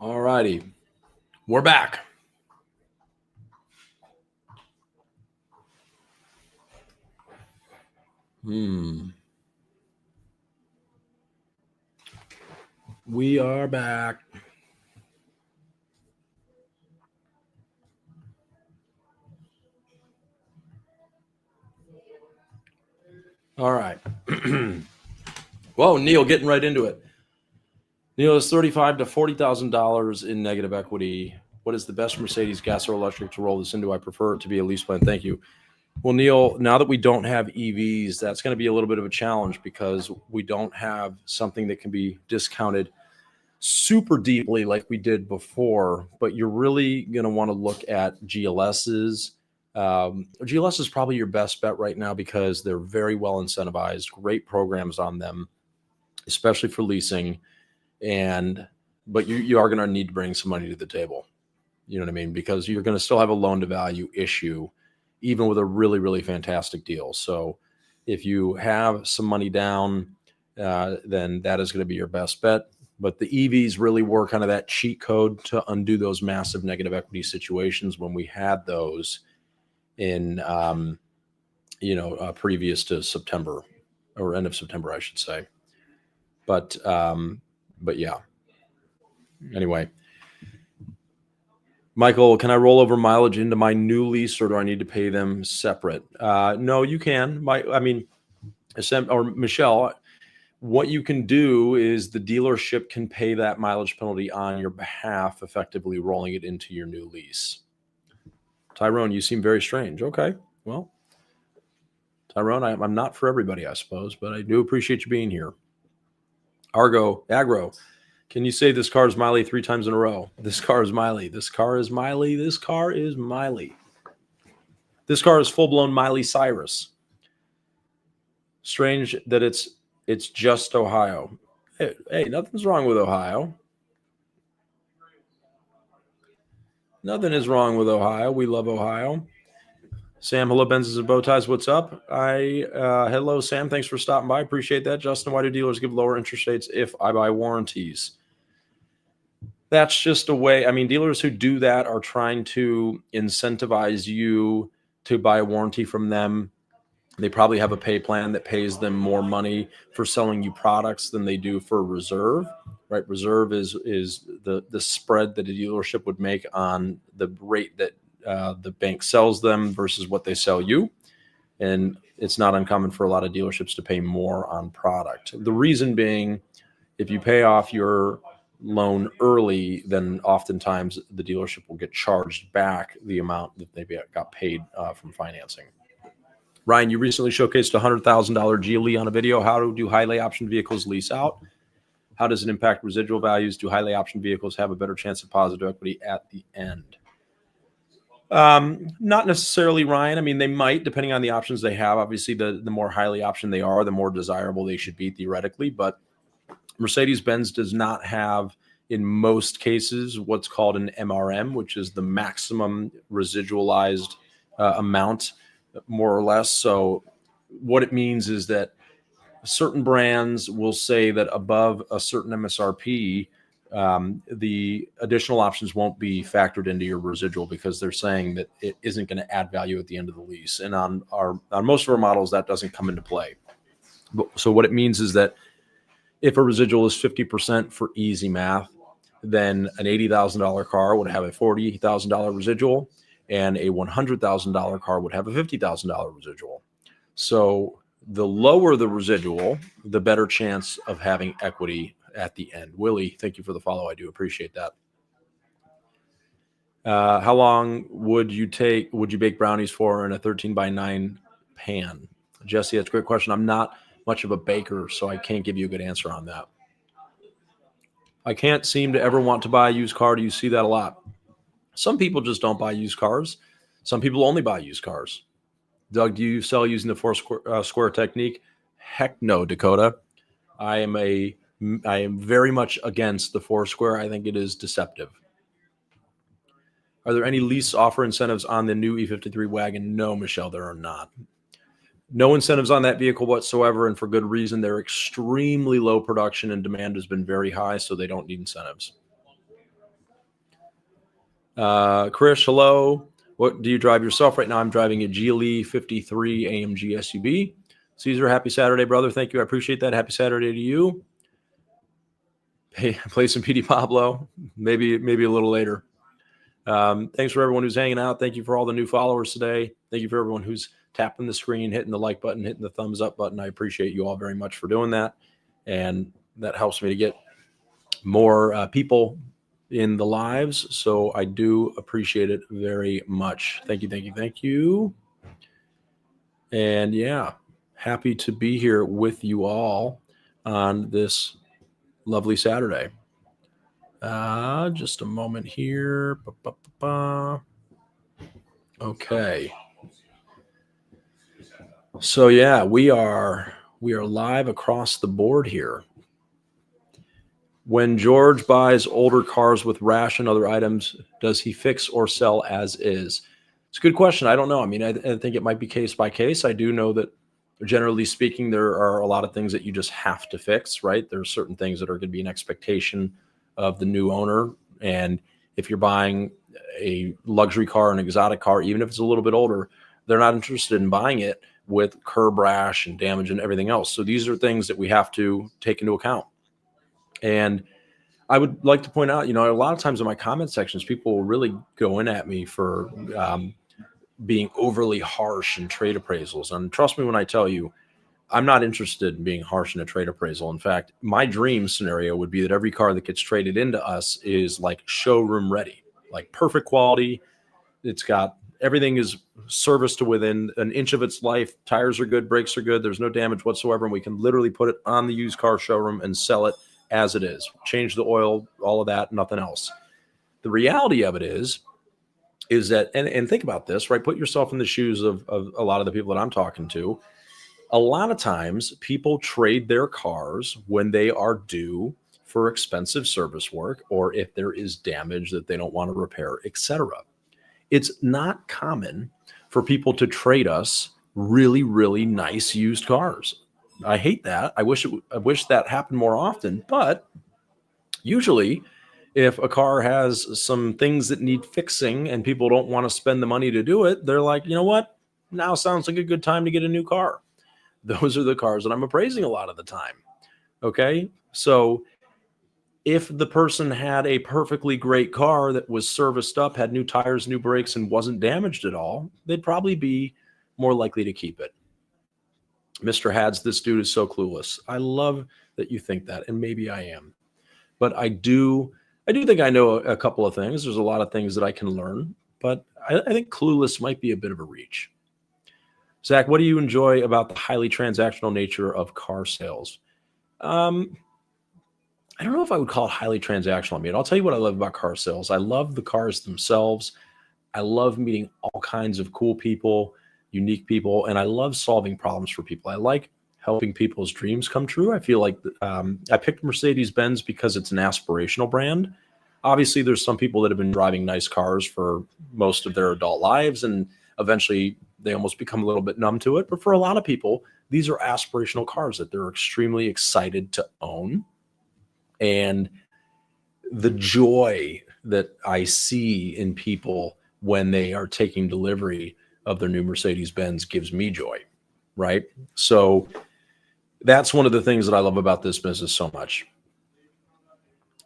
All righty. We're back. We are back. All right. Whoa, Neil, getting right into it. Neil, is $35,000 to $40,000 in negative equity. What is the best Mercedes, gas or electric, to roll this into? I prefer it to be a lease plan. Thank you. Well, Neil, now that we don't have EVs, that's going to be a little bit of a challenge because we don't have something that can be discounted super deeply like we did before. But you're really going to want to look at GLSs. GLS is probably your best bet right now because they're very well incentivized, great programs on them, especially for leasing. But you are going to need to bring some money to the table. You know what I mean? Because you're going to still have a loan to value issue, even with a really, really fantastic deal. So if you have some money down, then that is going to be your best bet. But the EVs really were kind of that cheat code to undo those massive negative equity situations when we had those in, previous to September or end of September, I should say. But yeah. Anyway, Michael, can I roll over mileage into my new lease, or do I need to pay them separate? No, you can. Michelle, what you can do is the dealership can pay that mileage penalty on your behalf, effectively rolling it into your new lease. Tyrone, you seem very strange. Okay, well, Tyrone, I'm not for everybody, I suppose, but I do appreciate you being here. Agro, can you say this car is Miley 3 times in a row? This car is Miley. This car is Miley. This car is Miley. This car is full-blown Miley Cyrus. Strange that it's just Ohio. Hey, nothing's wrong with Ohio. Nothing is wrong with Ohio. We love Ohio. Sam, hello, Benzes and bow ties. What's up? Hello, Sam. Thanks for stopping by. Appreciate that. Justin, why do dealers give lower interest rates if I buy warranties? That's just a way. I mean, dealers who do that are trying to incentivize you to buy a warranty from them. They probably have a pay plan that pays them more money for selling you products than they do for reserve, right? Reserve is the spread that a dealership would make on the rate that the bank sells them versus what they sell you. And it's not uncommon for a lot of dealerships to pay more on product. The reason being, if you pay off your loan early, then oftentimes the dealership will get charged back the amount that they got paid from financing. Ryan, you recently showcased a $100,000 GLE on a video. How do highly optioned vehicles lease out? How does it impact residual values? Do highly optioned vehicles have a better chance of positive equity at the end? Not necessarily, Ryan. I mean, they might, depending on the options they have. Obviously, the more highly optioned they are, the more desirable they should be theoretically. But Mercedes-Benz does not have, in most cases, what's called an MRM, which is the maximum residualized amount, more or less. So what it means is that certain brands will say that above a certain MSRP, the additional options won't be factored into your residual because they're saying that it isn't going to add value at the end of the lease. And on most of our models, that doesn't come into play. So what it means is that if a residual is 50% for easy math, then an $80,000 car would have a $40,000 residual, and a $100,000 car would have a $50,000 residual. So the lower the residual, the better chance of having equity at the end. Willie, thank you for the follow. I do appreciate that. How long would you bake brownies for in a 13x9 pan? Jesse, that's a great question. I'm not much of a baker, so I can't give you a good answer on that. I can't seem to ever want to buy a used car. Do you see that a lot? Some people just don't buy used cars. Some people only buy used cars. Doug, do you sell using the four square technique? Heck no, Dakota. I am very much against the four square. I think it is deceptive. Are there any lease offer incentives on the new E53 wagon? No, Michelle, there are not. No incentives on that vehicle whatsoever, and for good reason. They're extremely low production and demand has been very high, so they don't need incentives. Chris, hello. What do you drive yourself right now? I'm driving a GLE 53 AMG SUV. Caesar, happy Saturday, brother. Thank you. I appreciate that. Happy Saturday to you. Hey, play some PD Pablo, maybe a little later. Thanks for everyone who's hanging out. Thank you for all the new followers today. Thank you for everyone who's tapping the screen, hitting the like button, hitting the thumbs up button. I appreciate you all very much for doing that. And that helps me to get more people in the lives. So I do appreciate it very much. Thank you, thank you, thank you. And yeah, happy to be here with you all on this lovely Saturday. Just a moment here. Okay. So yeah, we are live across the board here. When George buys older cars with rash and other items, does he fix or sell as is? It's a good question. I don't know. I mean, I think it might be case by case. I do know that generally speaking, there are a lot of things that you just have to fix, right? There are certain things that are going to be an expectation of the new owner. And if you're buying a luxury car, an exotic car, even if it's a little bit older, they're not interested in buying it with curb rash and damage and everything else. So these are things that we have to take into account. And I would like to point out, a lot of times in my comment sections, people will really go in at me for being overly harsh in trade appraisals. And trust me when I tell you, I'm not interested in being harsh in a trade appraisal. In fact, my dream scenario would be that every car that gets traded into us is like showroom ready, like perfect quality. It's got everything is serviced to within an inch of its life. Tires are good, brakes are good. There's no damage whatsoever. And we can literally put it on the used car showroom and sell it as it is. Change the oil, all of that, nothing else. The reality of it is that, and think about this, right? Put yourself in the shoes of a lot of the people that I'm talking to. A lot of times people trade their cars when they are due for expensive service work, or if there is damage that they don't want to repair, etc. It's not common for people to trade us really, really nice used cars. I hate that. I wish that happened more often, but usually if a car has some things that need fixing and people don't want to spend the money to do it, they're like, you know what? Now sounds like a good time to get a new car. Those are the cars that I'm appraising a lot of the time. Okay. So if the person had a perfectly great car that was serviced up, had new tires, new brakes, and wasn't damaged at all, they'd probably be more likely to keep it. Mr. Hads, this dude is so clueless. I love that you think that, and maybe I am. But I do think I know a couple of things. There's a lot of things that I can learn, but I think clueless might be a bit of a reach. Zach, what do you enjoy about the highly transactional nature of car sales? I don't know if I would call it highly transactional. I mean, I'll tell you what I love about car sales. I love the cars themselves. I love meeting all kinds of cool people, unique people, and I love solving problems for people. I like helping people's dreams come true. I feel like I picked Mercedes-Benz because it's an aspirational brand. Obviously, there's some people that have been driving nice cars for most of their adult lives, and eventually they almost become a little bit numb to it. But for a lot of people, these are aspirational cars that they're extremely excited to own. And the joy that I see in people when they are taking delivery of their new Mercedes-Benz gives me joy, right? So that's one of the things that I love about this business so much.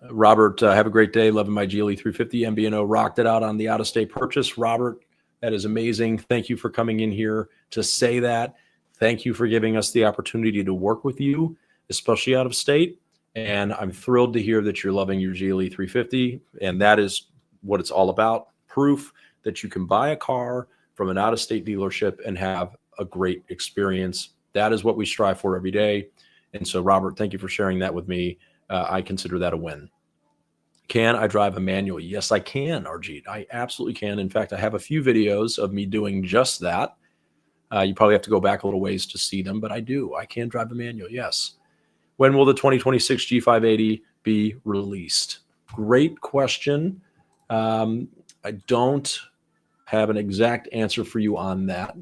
Robert, have a great day. Loving my GLE 350. MBNO rocked it out on the out-of-state purchase. Robert, that is amazing. Thank you for coming in here to say that. Thank you for giving us the opportunity to work with you, especially out of state. And I'm thrilled to hear that you're loving your GLE 350. And that is what it's all about. Proof that you can buy a car from an out-of-state dealership and have a great experience. That is what we strive for every day. And so, Robert, thank you for sharing that with me. I consider that a win. Can I drive a manual? Yes, I can, Arjit. I absolutely can. In fact, I have a few videos of me doing just that. You probably have to go back a little ways to see them, but I do. I can drive a manual, yes. When will the 2026 G580 be released? Great question. I don't have an exact answer for you on that.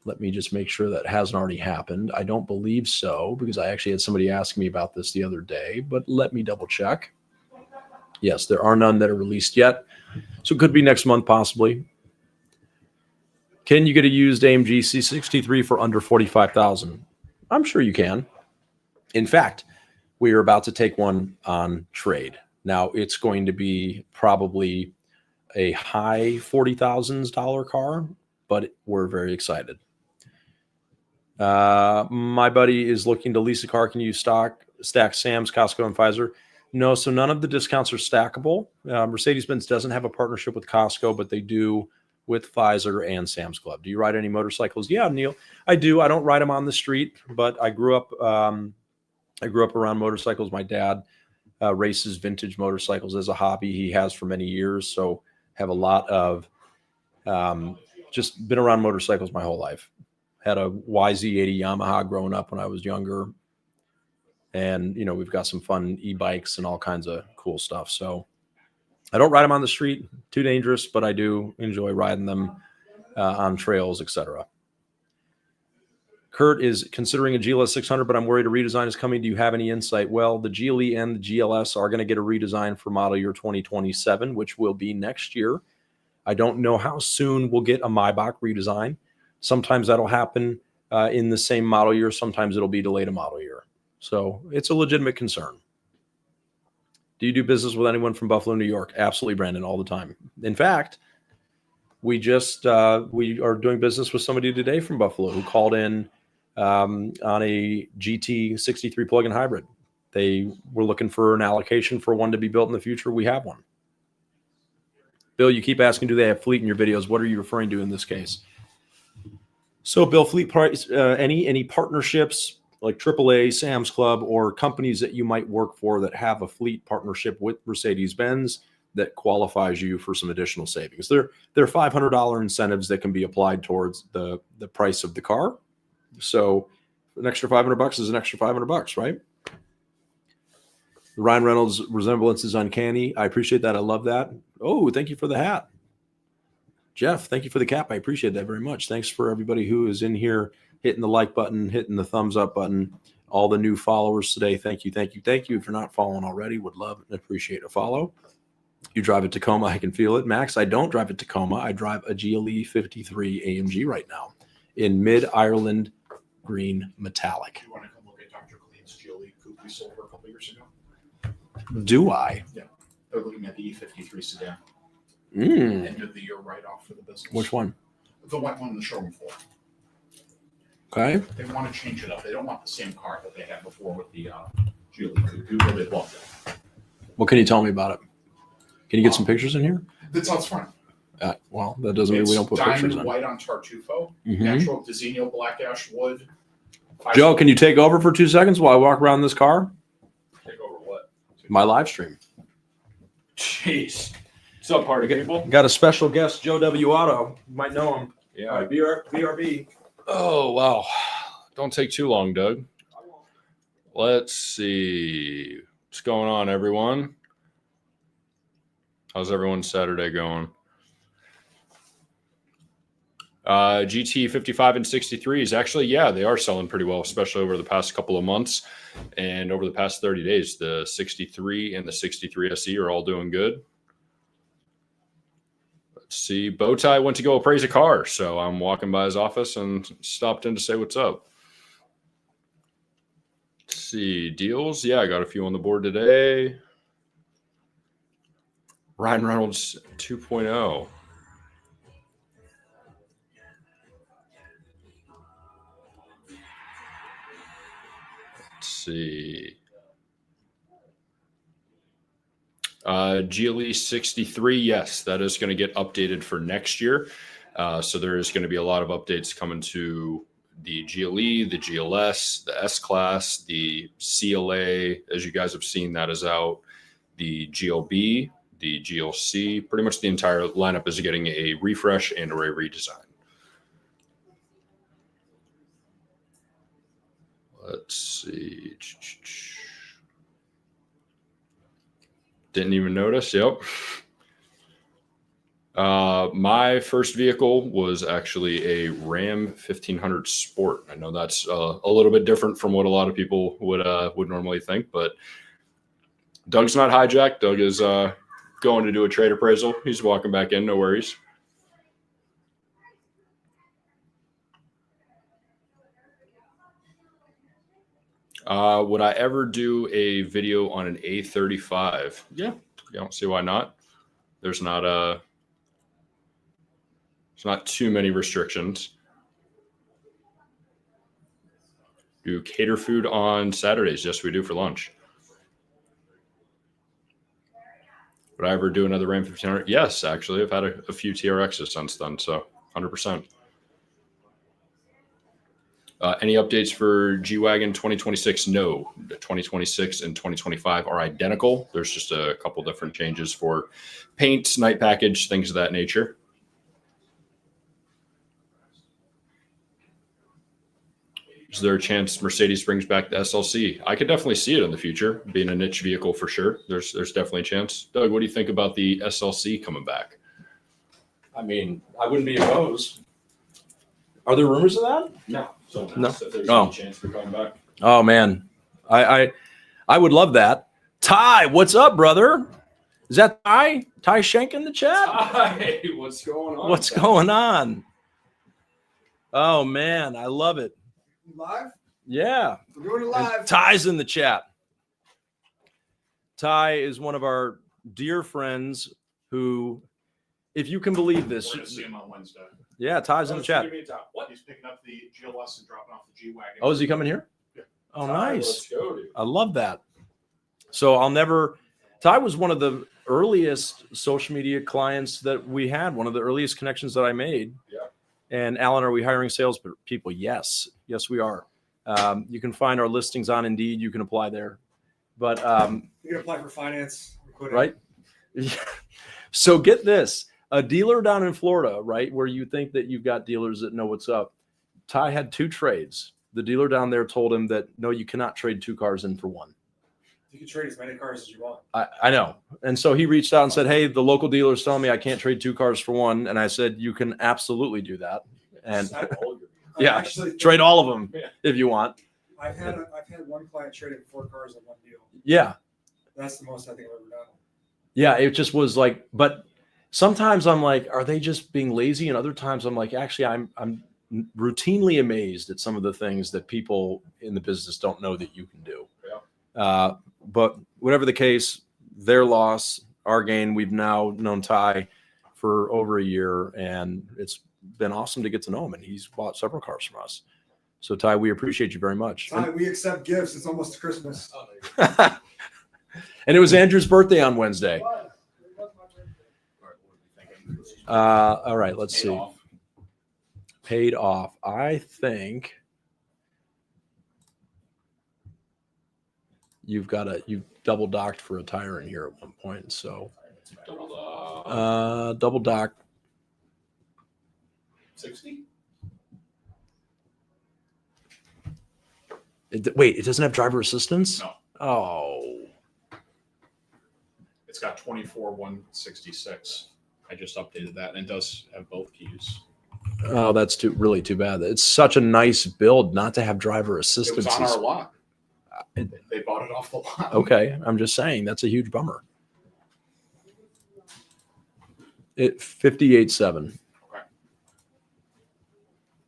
Let me just make sure that hasn't already happened. I don't believe so, because I actually had somebody ask me about this the other day, but let me double check. Yes, there are none that are released yet. So it could be next month, possibly. Can you get a used AMG C63 for under $45,000? I'm sure you can. In fact, we are about to take one on trade. Now, it's going to be probably a high $40,000 car, but we're very excited. My buddy is looking to lease a car. Can you stack Sam's, Costco, and Pfizer? No, so none of the discounts are stackable. Mercedes-Benz doesn't have a partnership with Costco, but they do with Pfizer and Sam's Club. Do you ride any motorcycles? Yeah, Neil, I do. I don't ride them on the street, but I grew up around motorcycles. My dad races vintage motorcycles as a hobby. He has for many years, so have a lot of just been around motorcycles my whole life. Had a YZ80 Yamaha growing up when I was younger. And, we've got some fun e-bikes and all kinds of cool stuff. So I don't ride them on the street, too dangerous, but I do enjoy riding them on trails, etc. Kurt is considering a GLS 600, but I'm worried a redesign is coming. Do you have any insight? Well, the GLE and the GLS are going to get a redesign for model year 2027, which will be next year. I don't know how soon we'll get a Maybach redesign. Sometimes that'll happen in the same model year. Sometimes it'll be delayed a model year. So it's a legitimate concern. Do you do business with anyone from Buffalo, New York? Absolutely, Brandon, all the time. In fact, we are doing business with somebody today from Buffalo who called in on a GT63 plug-in hybrid. They were looking for an allocation for one to be built in the future. We have one. Bill, you keep asking, do they have fleet in your videos? What are you referring to in this case? So, Bill, fleet price, any partnerships like AAA, Sam's Club, or companies that you might work for that have a fleet partnership with Mercedes-Benz that qualifies you for some additional savings. There are $500 incentives that can be applied towards the price of the car. So an extra $500 is an extra $500, right? Ryan Reynolds' resemblance is uncanny. I appreciate that. I love that. Oh, thank you for the hat. Jeff, thank you for the cap. I appreciate that very much. Thanks for everybody who is in here hitting the like button, hitting the thumbs up button, all the new followers today. Thank you, thank you, thank you. If you're not following already, would love and appreciate a follow. You drive a Tacoma, I can feel it. Max, I don't drive a Tacoma. I drive a GLE 53 AMG right now in mid-Ireland green metallic. You want to come look at Dr. Clean's GLE coupe we sold her a couple years ago? Do I? Yeah. They're looking at the E53 sedan. End of the year write-off for the business. Which one? The white one in the showroom floor. Okay. They want to change it up. They don't want the same car that they had before with the GLE coupe. You really love that. What can you tell me about it? Can you get some pictures in here? That's all it's front. Well, that doesn't mean we don't put pictures in. Diamond white on Tartufo, natural Designo black ash wood. Joe, can you take over for 2 seconds while I walk around this car? Take over what? My live stream. Jeez. What's up, party people? Got a special guest, Joe W. Auto. You might know him. Yeah. All right, BRB. Oh, wow. Don't take too long, Doug. Let's see. What's going on, everyone? How's everyone's Saturday going? GT 55 and 63 is actually, yeah, they are selling pretty well, especially over the past couple of months and over the past 30 days. The 63 and the 63 SE are all doing good. Let's see. Bowtie went to go appraise a car, so I'm walking by his office and stopped in to say what's up. Let's see. Deals. Yeah, I got a few on the board today. Ryan Reynolds 2.0. Let's see. GLE 63, yes, that is going to get updated for next year. So there is going to be a lot of updates coming to the GLE, the GLS, the S-Class, the CLA, as you guys have seen, that is out, the GLB, the GLC, pretty much the entire lineup is getting a refresh and or a redesign. Let's see. Didn't even notice. Yep. My first vehicle was actually a Ram 1500 Sport. I know that's a little bit different from what a lot of people would normally think, but Doug's not hijacked. Doug is going to do a trade appraisal. He's walking back in. No worries. Would I ever do a video on an A35? Yeah. I don't see why not. There's not too many restrictions. Do cater food on Saturdays? Yes, we do for lunch. Would I ever do another Ram 1500? Yes, actually. I've had a few TRXs since then, so 100%. Any updates for G-Wagon 2026? No. The 2026 and 2025 are identical. There's just a couple different changes for paint, night package, things of that nature. Is there a chance Mercedes brings back the SLC? I could definitely see it in the future, being a niche vehicle for sure. There's definitely a chance. Doug, what do you think about the SLC coming back? I mean, I wouldn't be opposed. Are there rumors of that? No. So No. if there's Oh. any chance for coming back. Oh man, I would love that. Ty, what's up, brother? Is that Ty? Ty Schenk in the chat? Hi, what's going on? What's going on? Oh man, I love it. Live? Yeah. We're doing it And live. Ty's in the chat. Ty is one of our dear friends who, if you can believe this, We're gonna see him on Wednesday. yeah, Ty's in the chat. What? He's picking up the GLS and dropping off the G-Wagon. Oh, is he coming here? Yeah. Oh, Ty, nice. Let's go, dude. I love that. So Ty was one of the earliest social media clients that we had, one of the earliest connections that I made. Yeah. And Alan, are we hiring sales people? Yes. Yes, we are. You can find our listings on Indeed. You can apply there. But You can apply for finance. Liquidity. right. So get this, a dealer down in Florida, right, where you think that you've got dealers that know what's up. Ty had 2 trades. The dealer down there told him that, no, you cannot trade 2 cars in for 1. You can trade as many cars as you want. I know. And so he reached out and said, hey, the local dealer's telling me I can't trade 2 cars for 1. And I said, you can absolutely do that. And yeah, trade all of them if you want. I've had one client trading 4 cars on one deal. Yeah. That's the most I think I've ever done. Yeah. It just was like, but sometimes I'm like, are they just being lazy? And other times I'm like, actually, I'm routinely amazed at some of the things that people in the business don't know that you can do. Yeah. But whatever the case, their loss, our gain. We've now known Ty for over a year, and it's been awesome to get to know him. And he's bought several cars from us. So Ty, we appreciate you very much. Ty, we accept gifts. It's almost Christmas. And it was Andrew's birthday on Wednesday. All right, let's see. Paid off. I think you double docked for a tire in here at one point. So double dock. 60? Wait, it doesn't have driver assistance? No. Oh. It's got 24,166. I just updated that, and it does have both keys. Oh, that's really too bad. It's such a nice build not to have driver It assistance. was on our lot. They bought it off the lot. Okay, I'm just saying that's a huge bummer. It 58.7. Okay.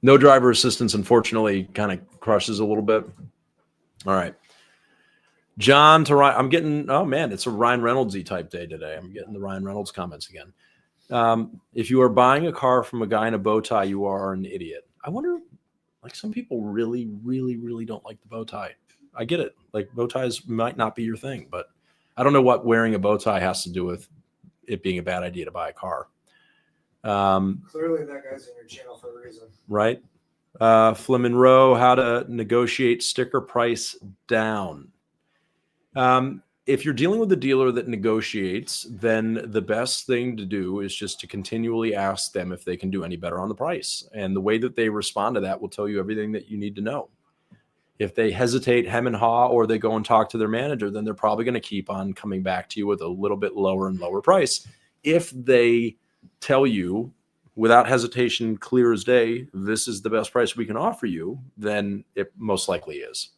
No driver assistance, unfortunately, kind of crushes a little bit. All right. John to Ryan. I'm getting, oh man, it's a Ryan Reynolds-y type day today. I'm getting the Ryan Reynolds comments again. If you are buying a car from a guy in a bow tie, you are an idiot. I wonder, like, some people really, really, really don't like the bow tie. I get it. Like, bow ties might not be your thing, but I don't know what wearing a bow tie has to do with it being a bad idea to buy a car. Clearly, that guy's in your channel for a reason. Right. Flynn Monroe, how to negotiate sticker price down. If you're dealing with a dealer that negotiates, then the best thing to do is just to continually ask them if they can do any better on the price. And the way that they respond to that will tell you everything that you need to know. If they hesitate, hem and haw, or they go and talk to their manager, then they're probably going to keep on coming back to you with a little bit lower and lower price. If they tell you without hesitation, clear as day, this is the best price we can offer you, then it most likely is.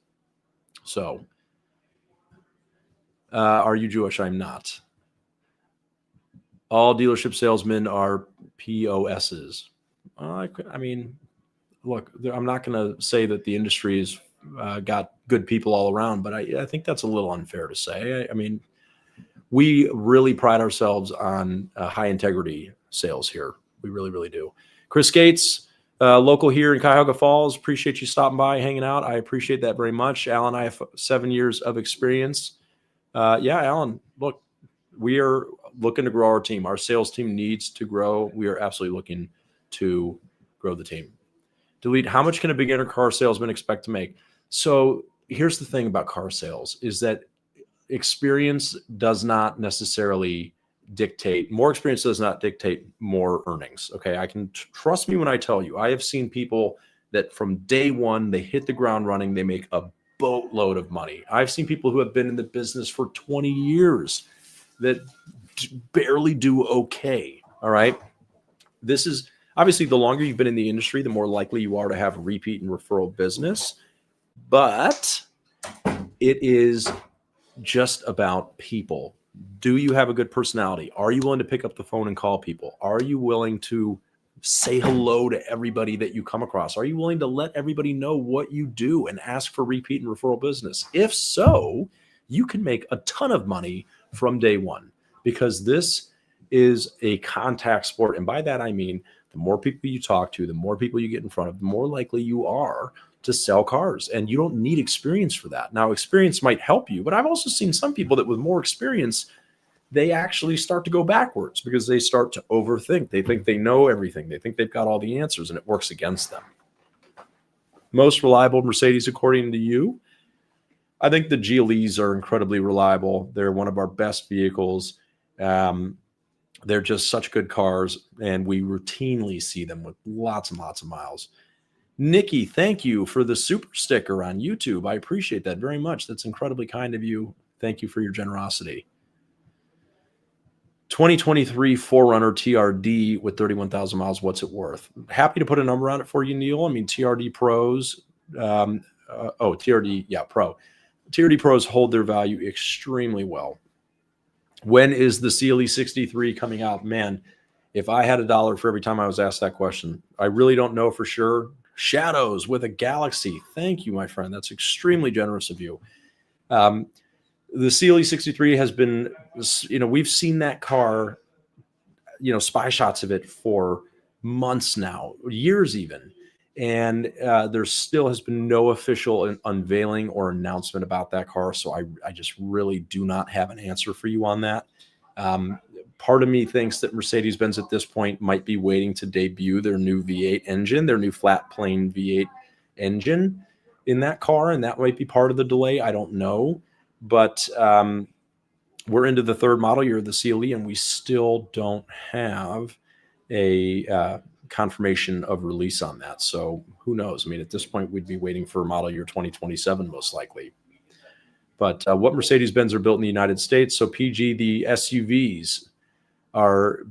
So Are you Jewish? I'm not. All dealership salesmen are POSs. I mean, look, I'm not going to say that the industry has got good people all around, but I think that's a little unfair to say. I mean, we really pride ourselves on high integrity sales here. We really, really do. Chris Gates, local here in Cuyahoga Falls. Appreciate you stopping by, hanging out. I appreciate that very much. Alan, I have 7 years of experience. Yeah, Alan, look, we are looking to grow our team. Our sales team needs to grow. We are absolutely looking to grow the team. Delete, how much can a beginner car salesman expect to make? So here's the thing about car sales is that experience does not necessarily dictate, more experience does not dictate more earnings. Okay. I can trust me when I tell you, I have seen people that from day one, they hit the ground running, they make a boatload of money. I've seen people who have been in the business for 20 years that barely do okay. All right. This is obviously the longer you've been in the industry, the more likely you are to have repeat and referral business. But it is just about people. Do you have a good personality? Are you willing to pick up the phone and call people? Are you willing to say hello to everybody that you come across? Are you willing to let everybody know what you do and ask for repeat and referral business? If so, you can make a ton of money from day one because this is a contact sport. And by that, I mean, the more people you talk to, the more people you get in front of, the more likely you are to sell cars. And you don't need experience for that. Now, experience might help you, but I've also seen some people that with more experience, they actually start to go backwards because they start to overthink. They think they know everything. They think they've got all the answers and it works against them. Most reliable Mercedes, according to you? I think the GLEs are incredibly reliable. They're one of our best vehicles. They're just such good cars, and we routinely see them with lots and lots of miles. Nikki, thank you for the super sticker on YouTube. I appreciate that very much. That's incredibly kind of you. Thank you for your generosity. 2023 4Runner TRD with 31,000 miles. What's it worth? Happy to put a number on it for you, Neil. I mean, TRD Pros. TRD, yeah, Pro. TRD Pros hold their value extremely well. When is the CLE 63 coming out? Man, if I had $1 for every time I was asked that question, I really don't know for sure. Shadows with a Galaxy. Thank you, my friend. That's extremely generous of you. The CLE 63 has been, we've seen that car, spy shots of it for months now, years even. And there still has been no official unveiling or announcement about that car. So I just really do not have an answer for you on that. Part of me thinks that Mercedes-Benz at this point might be waiting to debut their new V8 engine, their new flat plane V8 engine in that car. And that might be part of the delay. I don't know. But we're into the third model year of the CLE, and we still don't have a confirmation of release on that. So who knows? I mean, at this point, we'd be waiting for model year 2027, most likely. But what Mercedes-Benz are built in the United States. So PG, the SUVs are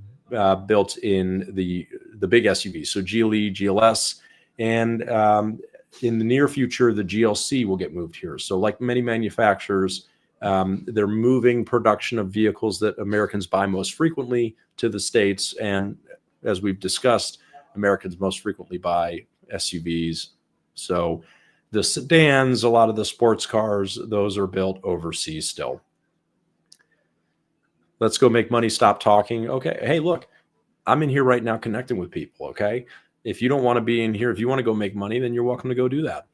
built in the big SUVs. So GLE, GLS, and in the near future, the GLC will get moved here. So like many manufacturers, they're moving production of vehicles that Americans buy most frequently to the States. And as we've discussed, Americans most frequently buy SUVs. So the sedans, a lot of the sports cars, those are built overseas still. Let's go make money. Stop talking. Okay. Hey, look, I'm in here right now connecting with people. Okay. If you don't want to be in here, if you want to go make money, then you're welcome to go do that.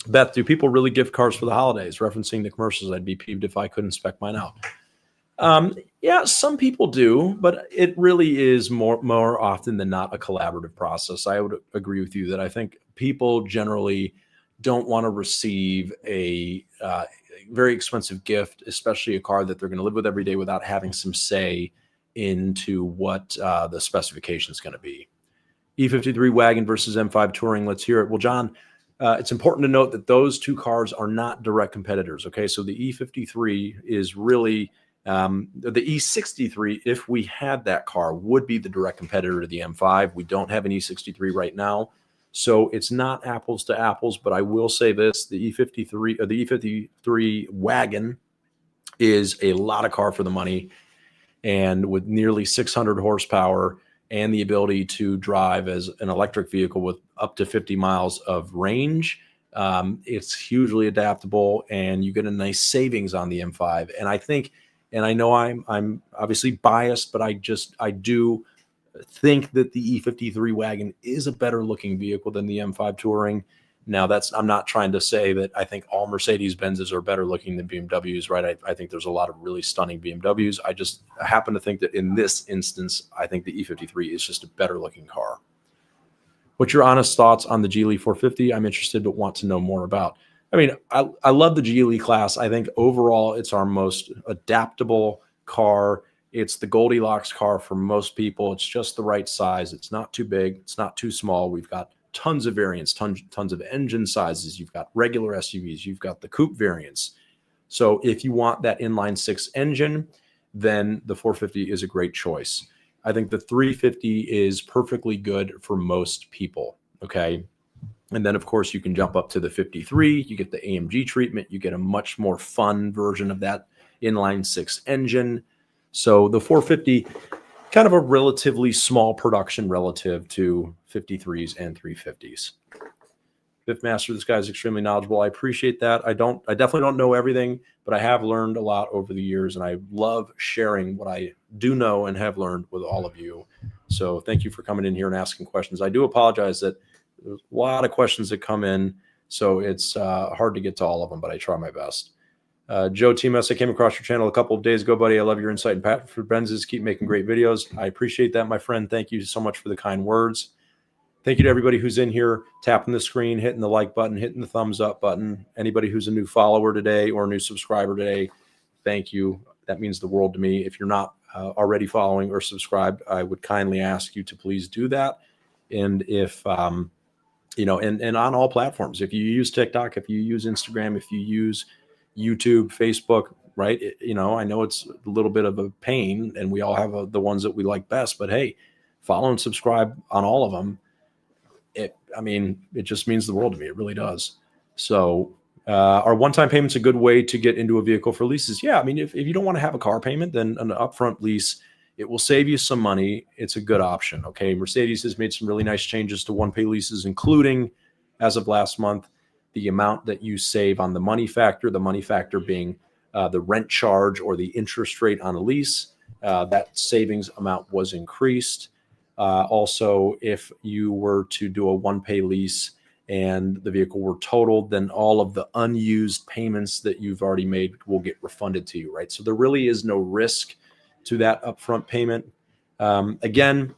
Beth, do people really gift cards for the holidays? Referencing the commercials, I'd be peeved if I couldn't spec mine out. Yeah, some people do, but it really is more often than not a collaborative process. I would agree with you that I think people generally don't want to receive a very expensive gift, especially a car that they're going to live with every day without having some say into what the specification is going to be. E53 wagon versus M5 Touring. Let's hear it. Well, John, it's important to note that those two cars are not direct competitors. Okay, so the E53 is really the E63, if we had that car, would be the direct competitor to the M5. We don't have an E63 right now, so it's not apples to apples. But I will say this: the E53 wagon is a lot of car for the money. And with nearly 600 horsepower and the ability to drive as an electric vehicle with up to 50 miles of range, it's hugely adaptable, and you get a nice savings on the M5. And I think, and I know I'm obviously biased, but I do think that the E53 wagon is a better looking vehicle than the M5 Touring. Now, I'm not trying to say that I think all Mercedes-Benzes are better looking than BMWs, right? I think there's a lot of really stunning BMWs. I happen to think that in this instance, I think the E53 is just a better looking car. What's your honest thoughts on the Geely 450? I'm interested, but want to know more about. I mean, I love the Geely class. I think overall it's our most adaptable car. It's the Goldilocks car for most people. It's just the right size. It's not too big. It's not too small. We've got tons of variants, tons of engine sizes. You've got regular SUVs. You've got the coupe variants. So if you want that inline six engine, then the 450 is a great choice. I think the 350 is perfectly good for most people. Okay. And then, of course, you can jump up to the 53. You get the AMG treatment. You get a much more fun version of that inline six engine. So the 450, kind of a relatively small production relative to 53s and 350s. Fifth Master, this guy's extremely knowledgeable. I appreciate that. I definitely don't know everything, but I have learned a lot over the years, and I love sharing what I do know and have learned with all of you. So thank you for coming in here and asking questions. I do apologize that there's a lot of questions that come in, so it's hard to get to all of them, but I try my best. Joe TMS, I came across your channel a couple of days ago, buddy. I love your insight and passion for Benzes. Keep making great videos. I appreciate that, my friend. Thank you so much for the kind words. Thank you to everybody who's in here, tapping the screen, hitting the like button, hitting the thumbs up button. Anybody who's a new follower today or a new subscriber today, thank you. That means the world to me. If you're not already following or subscribed, I would kindly ask you to please do that. And if, you know, and on all platforms, if you use TikTok, if you use Instagram, if you use YouTube, Facebook, right? You know, I know it's a little bit of a pain, and we all have the ones that we like best, but hey, follow and subscribe on all of them. It just means the world to me. It really does. So are one-time payments a good way to get into a vehicle for leases? Yeah. I mean, if you don't want to have a car payment, then an upfront lease, it will save you some money. It's a good option. Okay. Mercedes has made some really nice changes to one-pay leases, including, as of last month, the amount that you save on the money factor being the rent charge or the interest rate on a lease. That savings amount was increased. Also, if you were to do a one-pay lease and the vehicle were totaled, then all of the unused payments that you've already made will get refunded to you, right? So there really is no risk to that upfront payment. Again,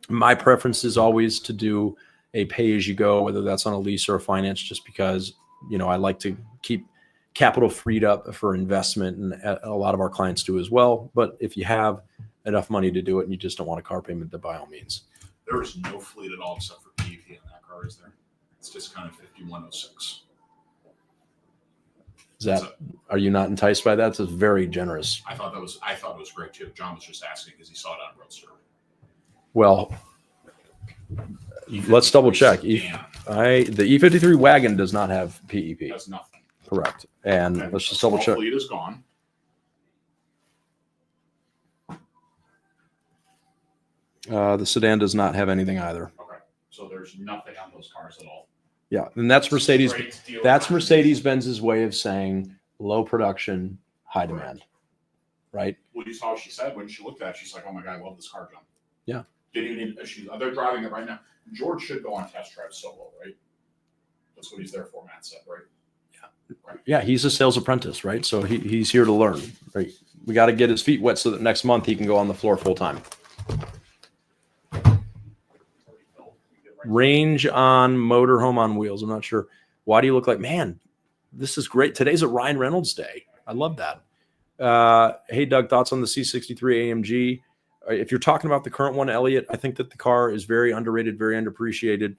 my preference is always to do a pay-as-you-go, whether that's on a lease or a finance, just because, you know, I like to keep capital freed up for investment, and a lot of our clients do as well. But if you have enough money to do it and you just don't want a car payment, then by all means. There is no fleet at all except for PEP in that car, is there? It's just kind of 5106. Are you not enticed by that? It's very generous. I thought it was great too. John was just asking because he saw it on Roadster. Well, let's double check. The E53 wagon does not have PEP. That's nothing. Correct. And Okay. let's just double check. Fleet is gone. The sedan does not have anything either. Okay. So there's nothing on those cars at all. Yeah. And that's Mercedes. Great deal. That's Mercedes-Benz's way of saying low production, high demand. Right? Well, you saw what she said when she looked at it. She's like, oh my God, I love this car, John. Yeah. They're driving it right now. George should go on test drive solo, right? That's what he's there for, Matt said, right? Yeah, he's a sales apprentice, right? So he's here to learn, right? We got to get his feet wet so that next month he can go on the floor full time. Range on motorhome on wheels. I'm not sure. Why do you look like, man, this is great. Today's a Ryan Reynolds day. I love that. Hey, Doug, thoughts on the C63 AMG? If you're talking about the current one, Elliot, I think that the car is very underrated, very underappreciated.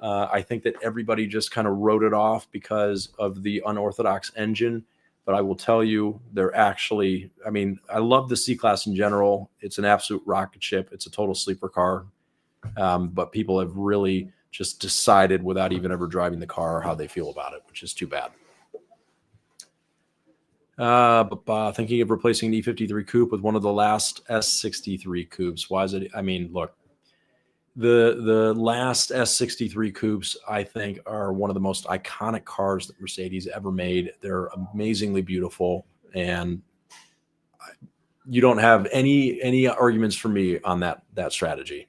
I think that everybody just kind of wrote it off because of the unorthodox engine. But I will tell you, they're actually, I mean, I love the C-Class in general. It's an absolute rocket ship. It's a total sleeper car. But people have really just decided without even ever driving the car how they feel about it, which is too bad. Thinking of replacing an E53 coupe with one of the last S63 coupes. Why is it? I mean, look, the last S63 coupes, I think, are one of the most iconic cars that Mercedes ever made. They're amazingly beautiful, and you don't have any arguments for me on that strategy.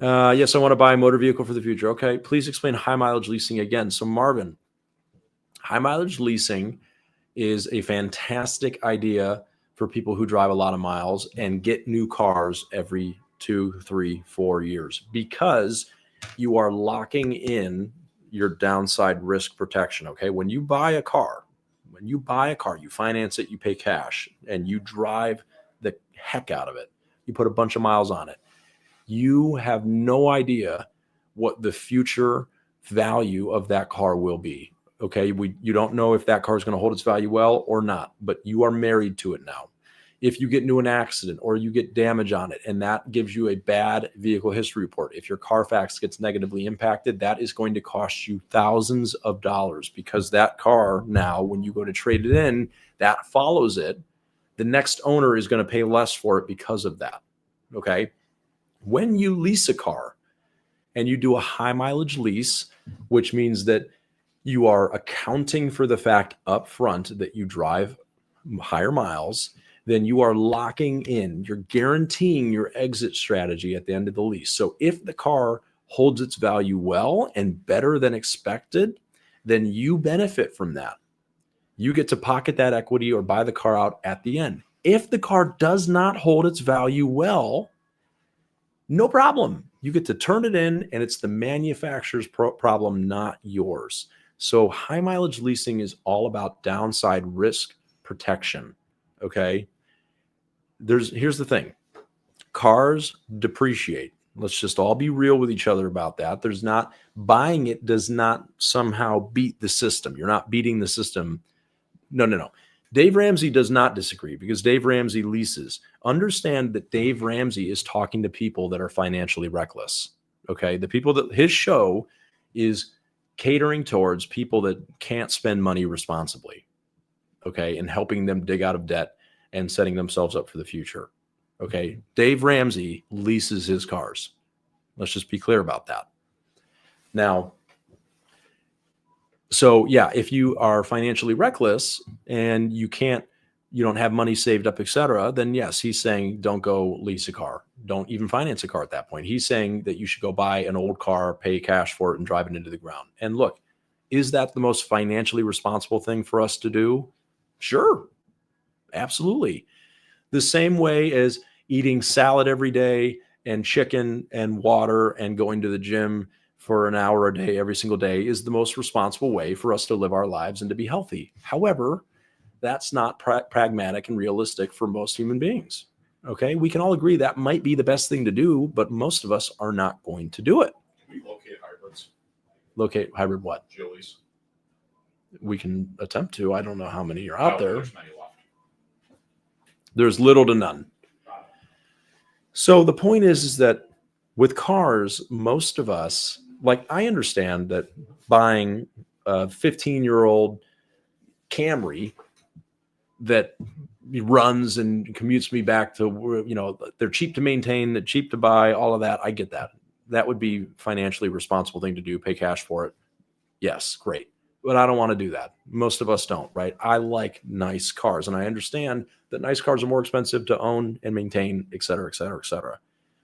Yes, I want to buy a motor vehicle for the future. Okay, please explain high mileage leasing again. So Marvin, high mileage leasing is a fantastic idea for people who drive a lot of miles and get new cars every 2, 3, 4 years, because you are locking in your downside risk protection. Okay, when you buy a car, you finance it, you pay cash, and you drive the heck out of it. You put a bunch of miles on it. You have no idea what the future value of that car will be. Okay, you don't know if that car is going to hold its value well or not, but you are married to it now. If you get into an accident or you get damage on it, and that gives you a bad vehicle history report, if your Carfax gets negatively impacted, that is going to cost you thousands of dollars, because that car now, when you go to trade it in, that follows it. The next owner is going to pay less for it because of that. Okay. When you lease a car and you do a high mileage lease, which means that you are accounting for the fact up front that you drive higher miles, then you are locking in, you're guaranteeing your exit strategy at the end of the lease. So if the car holds its value well and better than expected, then you benefit from that. You get to pocket that equity or buy the car out at the end. If the car does not hold its value well, no problem. You get to turn it in, and it's the manufacturer's problem, not yours. So high mileage leasing is all about downside risk protection. Okay. Here's the thing. Cars depreciate. Let's just all be real with each other about that. Buying it does not somehow beat the system. You're not beating the system. No. Dave Ramsey does not disagree, because Dave Ramsey leases. Understand that Dave Ramsey is talking to people that are financially reckless. Okay. The people that his show is catering towards, people that can't spend money responsibly. Okay. And helping them dig out of debt and setting themselves up for the future. Okay. Dave Ramsey leases his cars. Let's just be clear about that. Now, so yeah, if you are financially reckless and you don't have money saved up, etc., then yes, he's saying don't go lease a car. Don't even finance a car at that point. He's saying that you should go buy an old car, pay cash for it, and drive it into the ground. And look, is that the most financially responsible thing for us to do? Sure. Absolutely. The same way as eating salad every day and chicken and water and going to the gym for an hour a day every single day is the most responsible way for us to live our lives and to be healthy. However, that's not pragmatic and realistic for most human beings. Okay. We can all agree that might be the best thing to do, but most of us are not going to do it. Can we locate hybrids? Locate hybrid what? Jillies. We can attempt to. I don't know how many are out there. There's many left. There's little to none. So the point is that with cars, most of us, like, I understand that buying a 15-year-old Camry that runs and commutes me back to, they're cheap to maintain, they're cheap to buy, all of that. I get that. That would be financially responsible thing to do, pay cash for it. Yes, great. But I don't want to do that. Most of us don't, right? I like nice cars, and I understand that nice cars are more expensive to own and maintain, et cetera, et cetera, et cetera,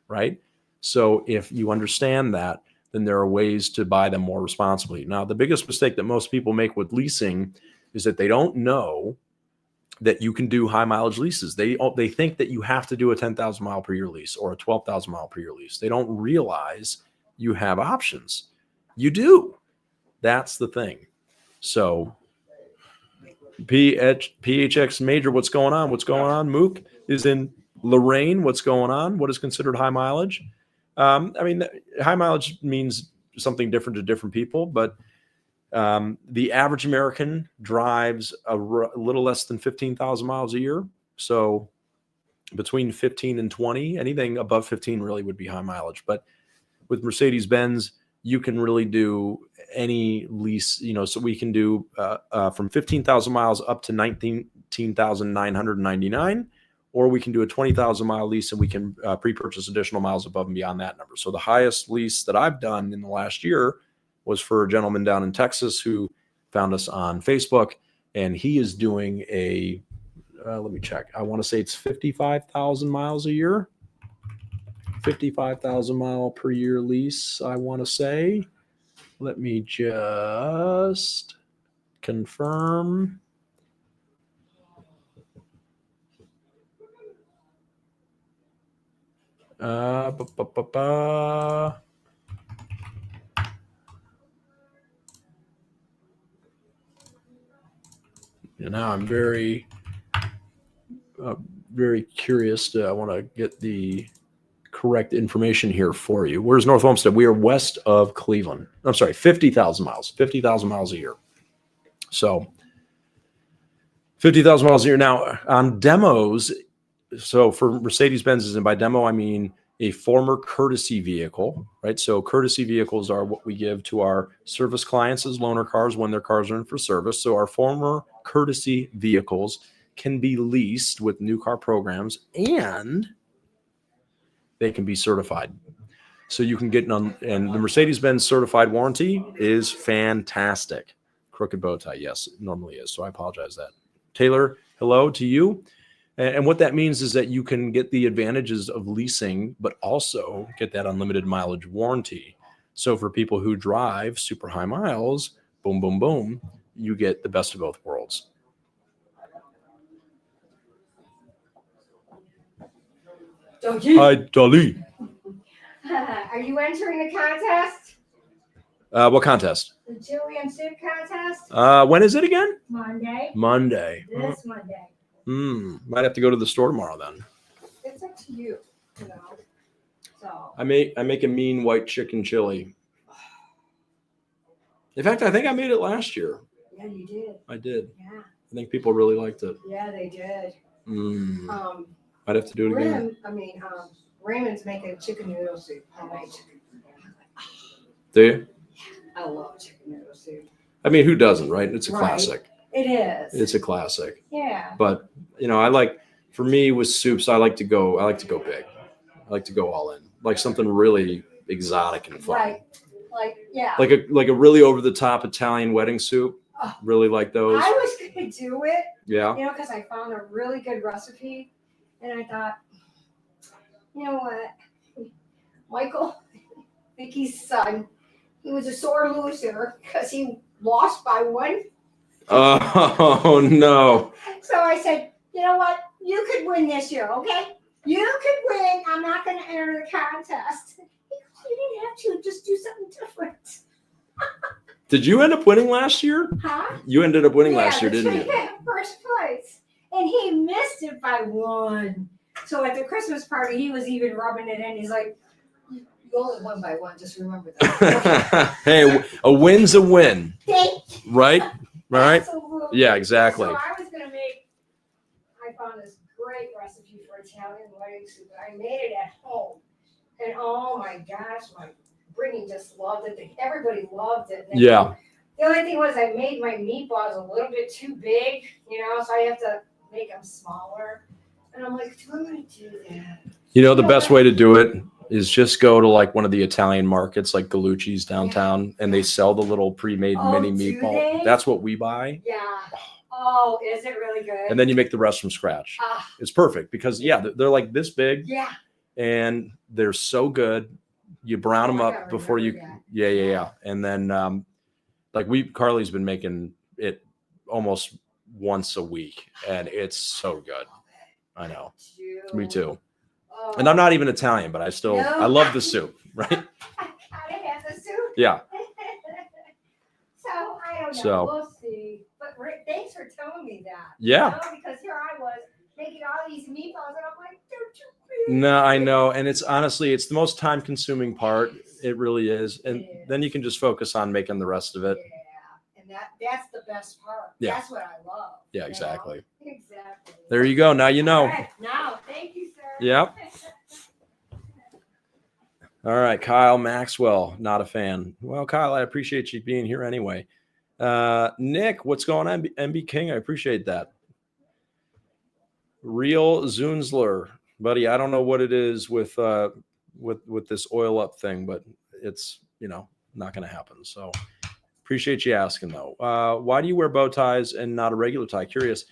right? So if you understand that, then there are ways to buy them more responsibly. Now, the biggest mistake that most people make with leasing is that they don't know that you can do high mileage leases. They think that you have to do a 10,000 mile per year lease or a 12,000 mile per year lease. They don't realize you have options. You do. That's the thing. So PHX Major, what's going on? What's going on? Mook is in Lorraine. What's going on? What is considered high mileage? High mileage means something different to different people, but the average American drives a little less than 15,000 miles a year. So between 15 and 20, anything above 15 really would be high mileage. But with Mercedes-Benz, you can really do any lease, so we can do from 15,000 miles up to 19,999, or we can do a 20,000 mile lease and we can pre-purchase additional miles above and beyond that number. So the highest lease that I've done in the last year was for a gentleman down in Texas who found us on Facebook, and he is doing a, let me check. I want to say it's 55,000 miles a year. 55,000 mile per year lease, I want to say. Let me just confirm. Ba, ba, ba, ba. And now I'm very curious. I want to get the correct information here for you. Where's North Olmsted? We are west of Cleveland. I'm sorry, 50,000 miles a year. So 50,000 miles a year. Now on demos, so for Mercedes-Benz, and by demo, I mean a former courtesy vehicle, right? So courtesy vehicles are what we give to our service clients as loaner cars when their cars are in for service. So our former courtesy vehicles can be leased with new car programs, and they can be certified. So you can get and the Mercedes-Benz certified warranty is fantastic. Crooked bow tie. Yes, it normally is. So I apologize that. Taylor, hello to you. And what that means is that you can get the advantages of leasing, but also get that unlimited mileage warranty. So for people who drive super high miles, boom, boom, boom, you get the best of both worlds. Hi, Dolly. Are you entering the contest? What contest? The chili and soup contest? When is it again? Monday. Monday. This Monday. Might have to go to the store tomorrow then. It's up to you, you know. So I make a mean white chicken chili. In fact, I think I made it last year. yeah, you did. I did. Yeah, I think people really liked it. yeah, they did. I'd have to do it again. Raymond's making chicken noodle soup. Homemade chicken. Do you? I love chicken noodle soup. I mean, who doesn't, right? It's a Right. classic. It is. It's a classic. Yeah. But for me with soups, I like to go big. I like to go all in. Like something really exotic and fun. Yeah. Like a really over the top Italian wedding soup. Oh. Really like those. I was gonna do it, Yeah. because I found a really good recipe, and I thought, you know what, Michael, Vicky's son, he was a sore loser because he lost by one. Oh no. So I said, you know what, you could win this year, okay? You could win. I'm not going to enter the contest. You didn't have to. Just do something different. Did you end up winning last year? Huh? You ended up winning last year, didn't you? Yeah, first place. And he missed it by one. So at the Christmas party, he was even rubbing it in. He's like, you only won by one. Just remember that. Hey, a win's a win. Thank you. Right? Right? Absolutely. Yeah, exactly. So I was going to I found this great recipe for Italian wedding soup. I made it at home. And oh my gosh, my Brittany just loved it. Everybody loved it. And Yeah. The only thing was I made my meatballs a little bit too big, so I have to make them smaller. And I'm like, do I want to do that? The best way to do it is just go to like one of the Italian markets like Gallucci's downtown, and they sell the little pre-made mini do meatball. they? That's what we buy. Yeah. Oh, is it really good? And then you make the rest from scratch. Ah, It's perfect because they're like this big yeah. and they're so good. You brown them I up gotta before you. remember Yeah. And then Carly's been making it almost once a week, and it's so good. I know. Me too. Oh. And I'm not even Italian, but I No. love the soup, right? I gotta have the soup. Yeah. So I don't know. So- We'll see. But Rick, thanks for telling me that. Yeah. Because here I was making all these meatballs, and I'm like, they're too big. No, I know. And it's the most time consuming part. It really is. And It is. then you can just focus on making the rest of it. Yeah. And that's the best part. Yeah. That's what I love. Yeah, you know? exactly. Exactly. There you go. Now you know. All right. Now, thank you, sir. Yep. All right, Kyle Maxwell, not a fan. Well, Kyle, I appreciate you being here anyway. Nick, what's going on? MB King, I appreciate that. Real Zunzler, buddy, I don't know what it is with this oil up thing, but it's not going to happen. So appreciate you asking though. Why do you wear bow ties and not a regular tie? Curious.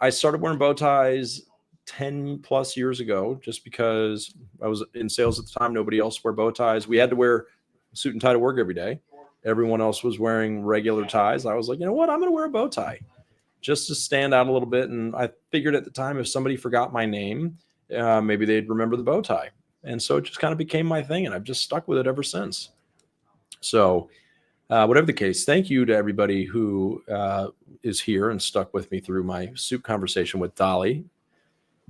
I started wearing bow ties 10 plus years ago, just because I was in sales at the time. Nobody else wore bow ties. We had to wear a suit and tie to work every day. Everyone else was wearing regular ties. I was like, you know what? I'm going to wear a bow tie just to stand out a little bit. And I figured at the time, if somebody forgot my name, maybe they'd remember the bow tie. And so it just kind of became my thing. And I've just stuck with it ever since. So whatever the case, thank you to everybody who is here and stuck with me through my suit conversation with Dolly.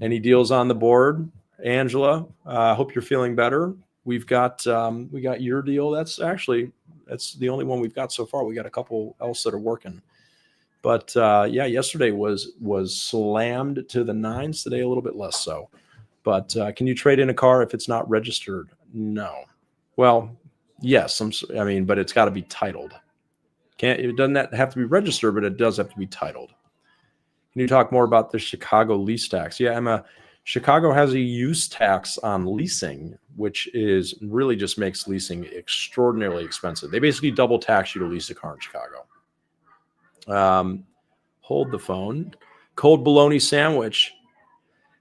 Any deals on the board? Angela, hope you're feeling better. We got your deal. That's the only one we've got so far. We got a couple else that are working. But yesterday was slammed to the nines. Today a little bit less so. But can you trade in a car if it's not registered? No. Well, yes. But it's got to be titled. It doesn't have to be registered, but it does have to be titled. Can you talk more about the Chicago lease tax? Yeah, Emma. Chicago has a use tax on leasing, which is really just makes leasing extraordinarily expensive. They basically double tax you to lease a car in Chicago. Hold the phone. Cold bologna sandwich,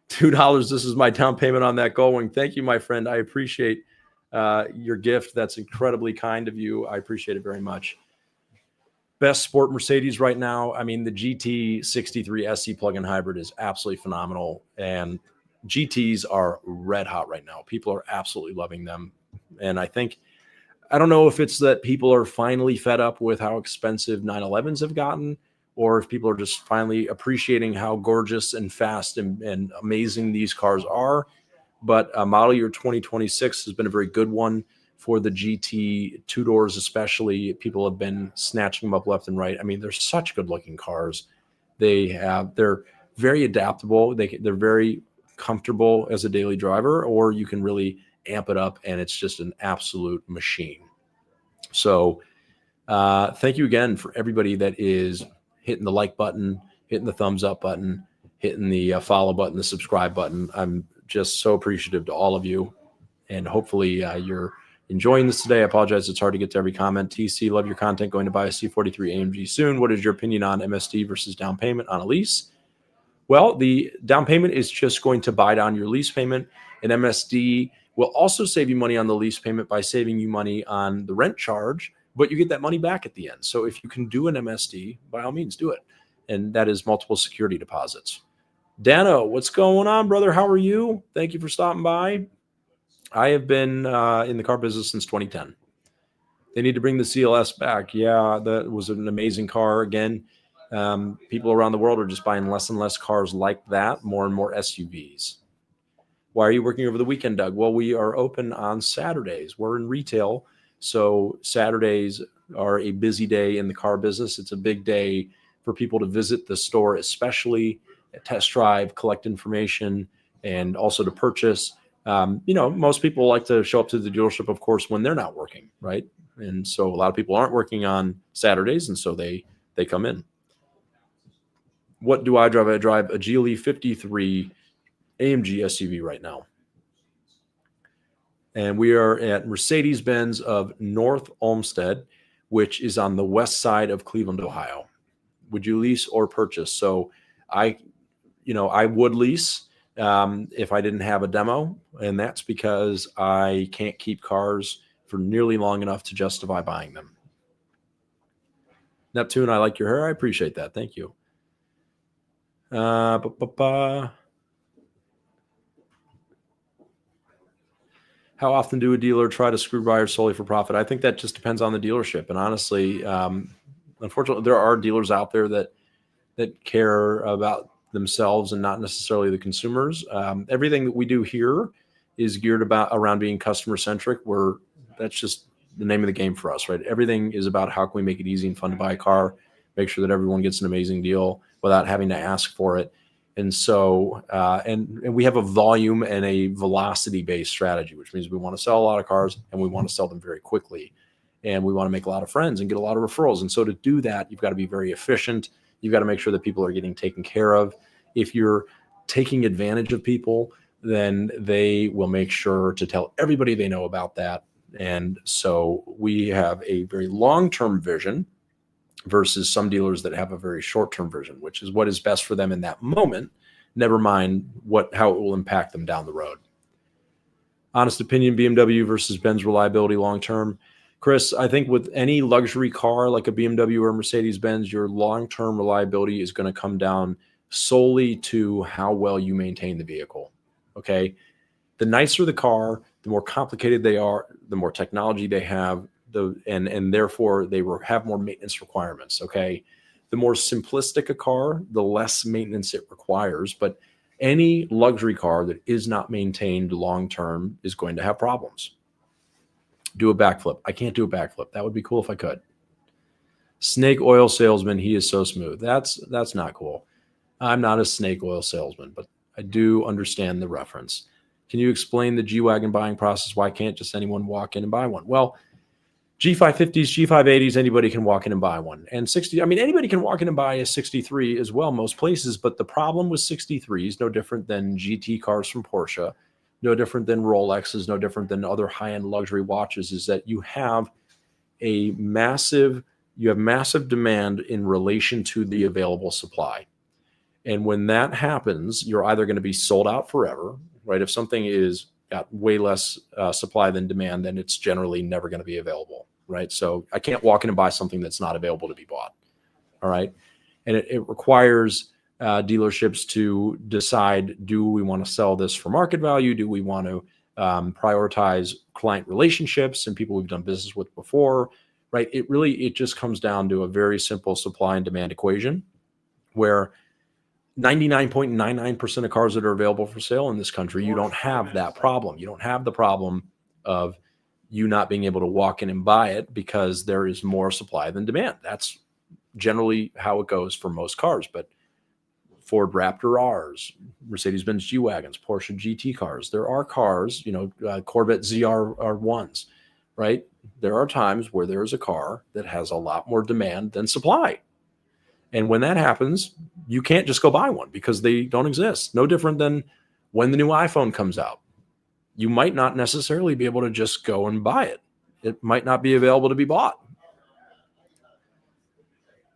$2. This is my down payment on that going. Thank you, my friend. I appreciate your gift. That's incredibly kind of you. I appreciate it very much. Best sport Mercedes right now. I mean, the GT63 SC plug-in hybrid is absolutely phenomenal, and GTs are red hot right now. People are absolutely loving them, and I don't know if it's that people are finally fed up with how expensive 911s have gotten, or if people are just finally appreciating how gorgeous and fast and amazing these cars are. But model year 2026 has been a very good one for the GT two doors, especially. People have been snatching them up left and right. I mean, they're such good looking cars. They're very adaptable. They're very comfortable as a daily driver, or you can really amp it up and it's just an absolute machine. So thank you again for everybody that is hitting the like button, hitting the thumbs up button, hitting the follow button, the subscribe button. I'm just so appreciative to all of you. And hopefully you're enjoying this today. I apologize. It's hard to get to every comment. TC, love your content. Going to buy a C43 AMG soon. What is your opinion on MSD versus down payment on a lease? Well, the down payment is just going to buy down your lease payment, and MSD will also save you money on the lease payment by saving you money on the rent charge, but you get that money back at the end. So if you can do an MSD, by all means do it. And that is multiple security deposits. Dano, what's going on, brother? How are you? Thank you for stopping by. I have been in the car business since 2010. They need to bring the CLS back. Yeah, that was an amazing car. Again, people around the world are just buying less and less cars like that, more and more SUVs. Why are you working over the weekend, Doug? Well, we are open on Saturdays. We're in retail, so Saturdays are a busy day in the car business. It's a big day for people to visit the store, especially test drive, collect information, and also to purchase. Most people like to show up to the dealership, of course, when they're not working, right? And so a lot of people aren't working on Saturdays, and so they come in. What do I drive? I drive a GLE 53 AMG SUV right now. And we are at Mercedes-Benz of North Olmsted, which is on the west side of Cleveland, Ohio. Would you lease or purchase? So I would lease if I didn't have a demo, and that's because I can't keep cars for nearly long enough to justify buying them. Neptune, I like your hair. I appreciate that. Thank you. How often do a dealer try to screw buyers solely for profit? I think that just depends on the dealership. And honestly, unfortunately, there are dealers out there that care about themselves and not necessarily the consumers. Everything that we do here is geared around being customer centric. That's just the name of the game for us, right? Everything is about how can we make it easy and fun to buy a car, make sure that everyone gets an amazing deal without having to ask for it. And so, and we have a volume and a velocity based strategy, which means we want to sell a lot of cars and we want to sell them very quickly. And we want to make a lot of friends and get a lot of referrals. And so to do that, you've got to be very efficient. You've got to make sure that people are getting taken care of. If you're taking advantage of people, then they will make sure to tell everybody they know about that. And so we have a very long-term vision versus some dealers that have a very short-term vision, which is what is best for them in that moment, never mind how it will impact them down the road. Honest opinion, BMW versus Benz reliability long-term. Chris, I think with any luxury car like a BMW or a Mercedes-Benz, your long-term reliability is going to come down solely to how well you maintain the vehicle. Okay. The nicer the car, the more complicated they are, the more technology they have, and therefore they will have more maintenance requirements. Okay. The more simplistic a car, the less maintenance it requires. But any luxury car that is not maintained long-term is going to have problems. Do a backflip. I can't do a backflip. That would be cool if I could. Snake oil salesman. He is so smooth. That's not cool. I'm not a snake oil salesman, but I do understand the reference. Can you explain the G-Wagon buying process? Why can't just anyone walk in and buy one? Well, G550s, G580s, anybody can walk in and buy one. And anybody can walk in and buy a 63 as well, most places. But the problem with 63s, no different than GT cars from Porsche, no different than Rolexes, no different than other high-end luxury watches, is that you have massive demand in relation to the available supply. And when that happens, you're either going to be sold out forever, right? If something is got way less supply than demand, then it's generally never going to be available, right? So I can't walk in and buy something that's not available to be bought, all right? And it requires dealerships to decide, do we want to sell this for market value? Do we want to prioritize client relationships and people we've done business with before, right? It just comes down to a very simple supply and demand equation where 99.99% of cars that are available for sale in this country, you don't have that problem. You don't have the problem of you not being able to walk in and buy it because there is more supply than demand. That's generally how it goes for most cars. But Ford Raptor Rs, Mercedes-Benz G-Wagons, Porsche GT cars, there are cars, Corvette ZR R1s, right? There are times where there is a car that has a lot more demand than supply. And when that happens, you can't just go buy one because they don't exist. No different than when the new iPhone comes out. You might not necessarily be able to just go and buy it. It might not be available to be bought.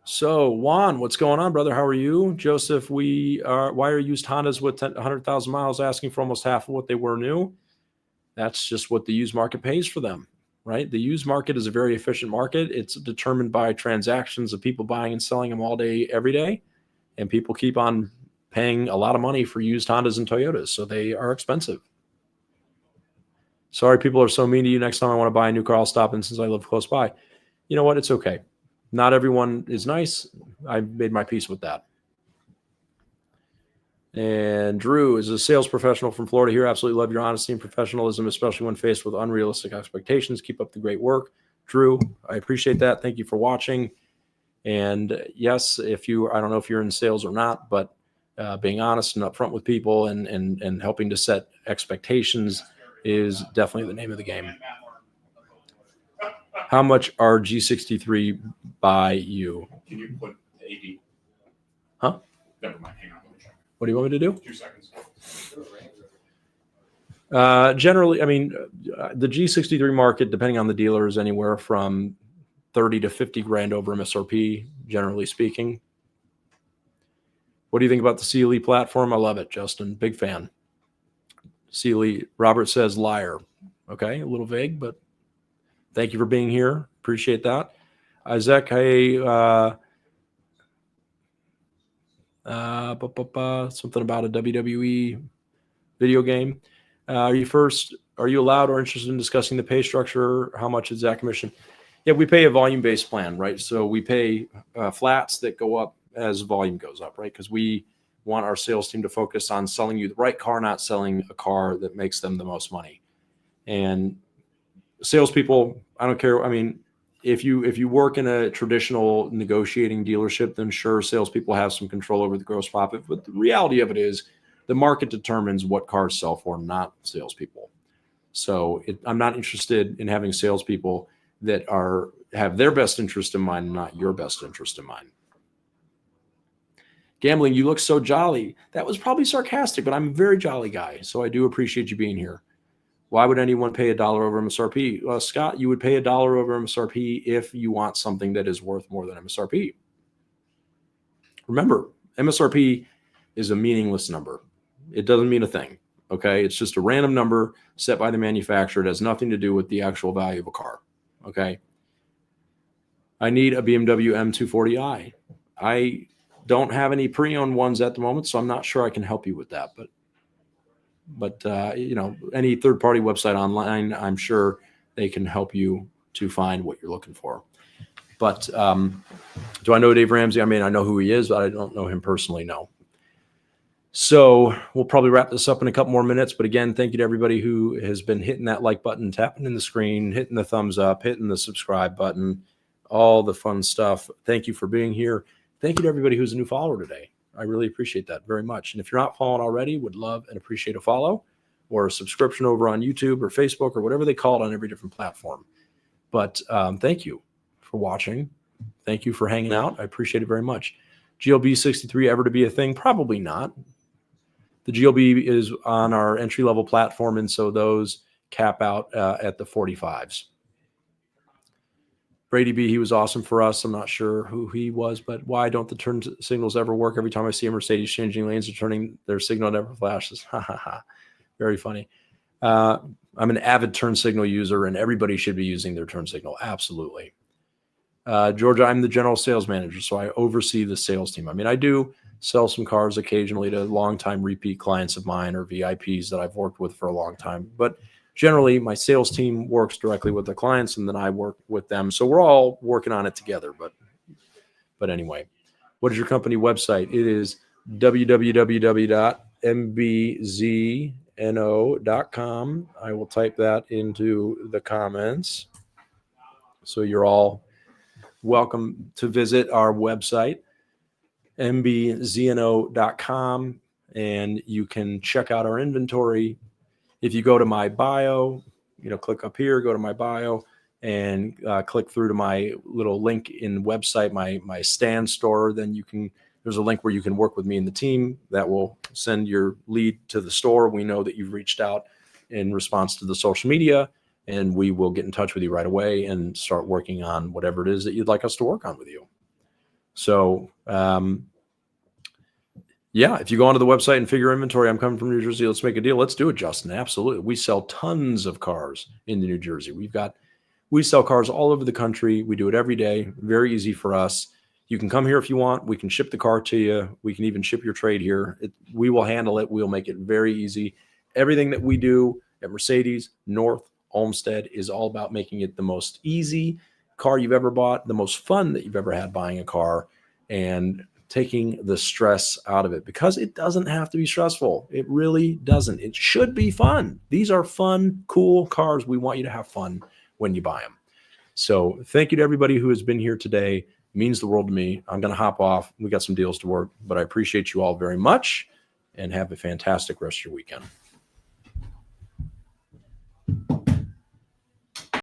So, Juan, what's going on, brother? How are you? Joseph, why are used Hondas with 100,000 miles asking for almost half of what they were new? That's just what the used market pays for them, right? The used market is a very efficient market. It's determined by transactions of people buying and selling them all day, every day. And people keep on paying a lot of money for used Hondas and Toyotas. So they are expensive. Sorry, people are so mean to you. Next time I want to buy a new car, I'll stop in since I live close by. You know what? It's okay. Not everyone is nice. I made my peace with that. And Drew is a sales professional from Florida here. Absolutely love your honesty and professionalism, especially when faced with unrealistic expectations. Keep up the great work. Drew, I appreciate that. Thank you for watching. And yes, I don't know if you're in sales or not, but being honest and upfront with people and helping to set expectations is definitely the name of the game. How much are G63 by you? Can you put 80? Huh? Never mind. Hang on. Let me check. What do you want me to do? 2 seconds. Generally, the G63 market, depending on the dealer, is anywhere from 30 to 50 grand over MSRP, generally speaking. What do you think about the CLE platform? I love it, Justin. Big fan. CLE, Robert says liar. Okay, a little vague, but thank you for being here. Appreciate that. Isaac, hey, something about a WWE video game. Are you allowed or interested in discussing the pay structure? How much is that commission? Yeah, we pay a volume-based plan, right? So we pay flats that go up as volume goes up, right? Because we want our sales team to focus on selling you the right car, not selling a car that makes them the most money. And salespeople, I don't care. if you work in a traditional negotiating dealership, then sure, salespeople have some control over the gross profit. But the reality of it is the market determines what cars sell for, not salespeople. So I'm not interested in having salespeople that have their best interest in mind, not your best interest in mind. Gambling, you look so jolly. That was probably sarcastic, but I'm a very jolly guy, so I do appreciate you being here. Why would anyone pay $1 over MSRP? Well, Scott, you would pay $1 over MSRP if you want something that is worth more than MSRP. Remember, MSRP is a meaningless number. It doesn't mean a thing, okay? It's just a random number set by the manufacturer. It has nothing to do with the actual value of a car, okay? I need a BMW M240i. I don't have any pre-owned ones at the moment, so I'm not sure I can help you with that. But any third-party website online, I'm sure they can help you to find what you're looking for. But do I know Dave Ramsey? I mean, I know who he is, but I don't know him personally, no. So we'll probably wrap this up in a couple more minutes. But again, thank you to everybody who has been hitting that like button, tapping in the screen, hitting the thumbs up, hitting the subscribe button, all the fun stuff. Thank you for being here. Thank you to everybody who's a new follower today. I really appreciate that very much. And if you're not following already, would love and appreciate a follow or a subscription over on YouTube or Facebook or whatever they call it on every different platform. But thank you for watching. Thank you for hanging out. I appreciate it very much. GLB 63 ever to be a thing? Probably not. The GLB is on our entry-level platform, and so those cap out at the 45s. Brady B, he was awesome for us. I'm not sure who he was, but why don't the turn signals ever work? Every time I see a Mercedes changing lanes or turning, their signal never flashes. Ha, ha, ha. Very funny. I'm an avid turn signal user, and everybody should be using their turn signal. Absolutely. Georgia, I'm the general sales manager, so I oversee the sales team. I mean, I do sell some cars occasionally to longtime repeat clients of mine or VIPs that I've worked with for a long time. But generally, my sales team works directly with the clients, and then I work with them. So we're all working on it together. But anyway, what is your company website? It is www.mbzno.com. I will type that into the comments. So you're all welcome to visit our website, mbzno.com, and you can check out our inventory. If you go to my bio, click up here, go to my bio, and click through to my little link in the website, my stand store, then there's a link where you can work with me and the team that will send your lead to the store. We know that you've reached out in response to the social media, and we will get in touch with you right away and start working on whatever it is that you'd like us to work on with you. So, if you go onto the website and figure inventory, I'm coming from New Jersey, let's make a deal. Let's do it, Justin. Absolutely. We sell tons of cars into New Jersey. We sell cars all over the country. We do it every day. Very easy for us. You can come here if you want. We can ship the car to you. We can even ship your trade here. We will handle it. We'll make it very easy. Everything that we do at Mercedes, North, Olmsted is all about making it the most easy car you've ever bought, the most fun that you've ever had buying a car, and taking the stress out of it, because it doesn't have to be stressful. It really doesn't. It should be fun. These are fun, cool cars. We want you to have fun when you buy them. So thank you to everybody who has been here today. It means the world to me. I'm going to hop off. We got some deals to work, but I appreciate you all very much, and have a fantastic rest of your weekend.